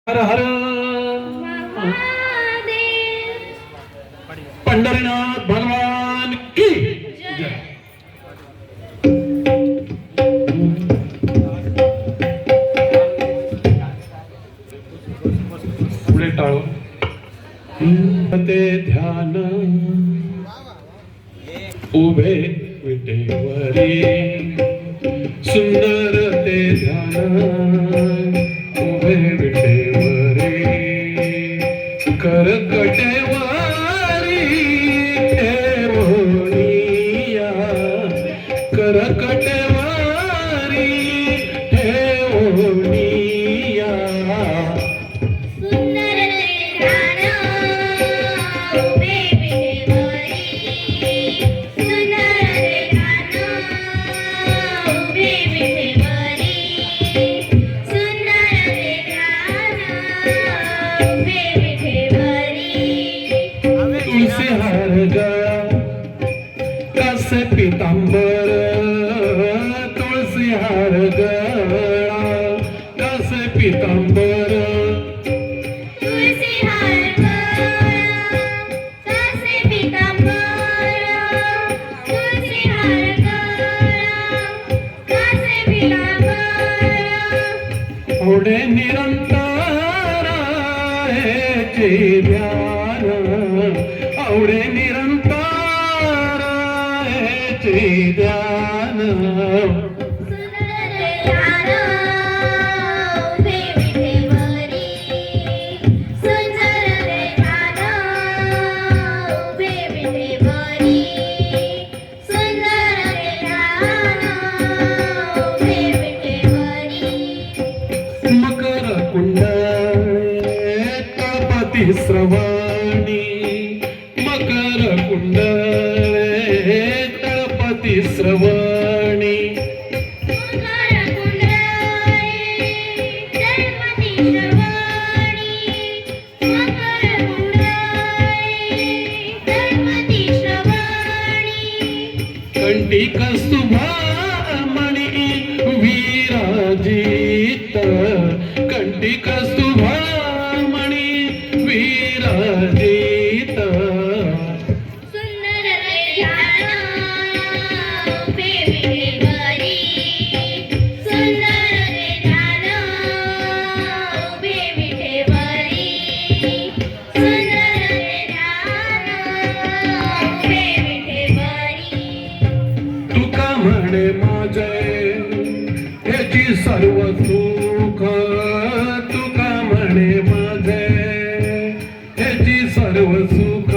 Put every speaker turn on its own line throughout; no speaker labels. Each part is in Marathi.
हर हर पंढरीनाथ भगवान की जय। पुढे टाळो ते ध्यान उभे विटेवरी सुंदर ते ध्यान उभे विटेवरी करकटेवारी ठेवणीया करकटेवारी ठेवणीया तुळसी हार गळा कसे पितांबर तुळसी हार गळा कसे पितांबर
तुळसी हार गळा कसे पितांबर तुळसी हार गळा कसे पितांबर
ओढे निरंतर हेचे ध्यान आवडे निरंतर हेचे ध्यान मकर कुंडळे तळपती श्रवणी मकर कुंडळे तळपती श्रवणी कंटिक सुभामणी विराजित कंटिक सुभामणी विराजित तुका म्हणे माझे ह्याची सर्व सुख तुका म्हणे माझे ह्याची सर्व सुख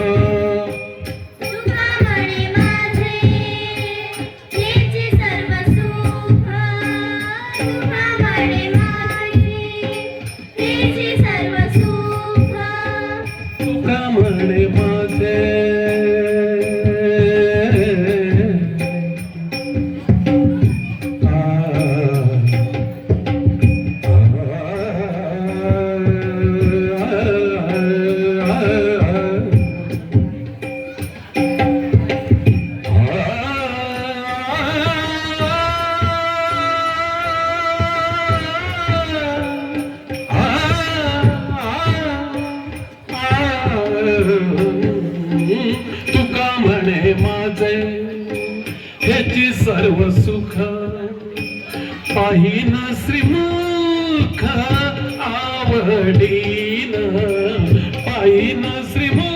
तुका म्हणे माझे तुका म्हणे माझे ह्याची सर्व सुख पाहिन श्रीमुख आवडीन पाहिन श्रीमुख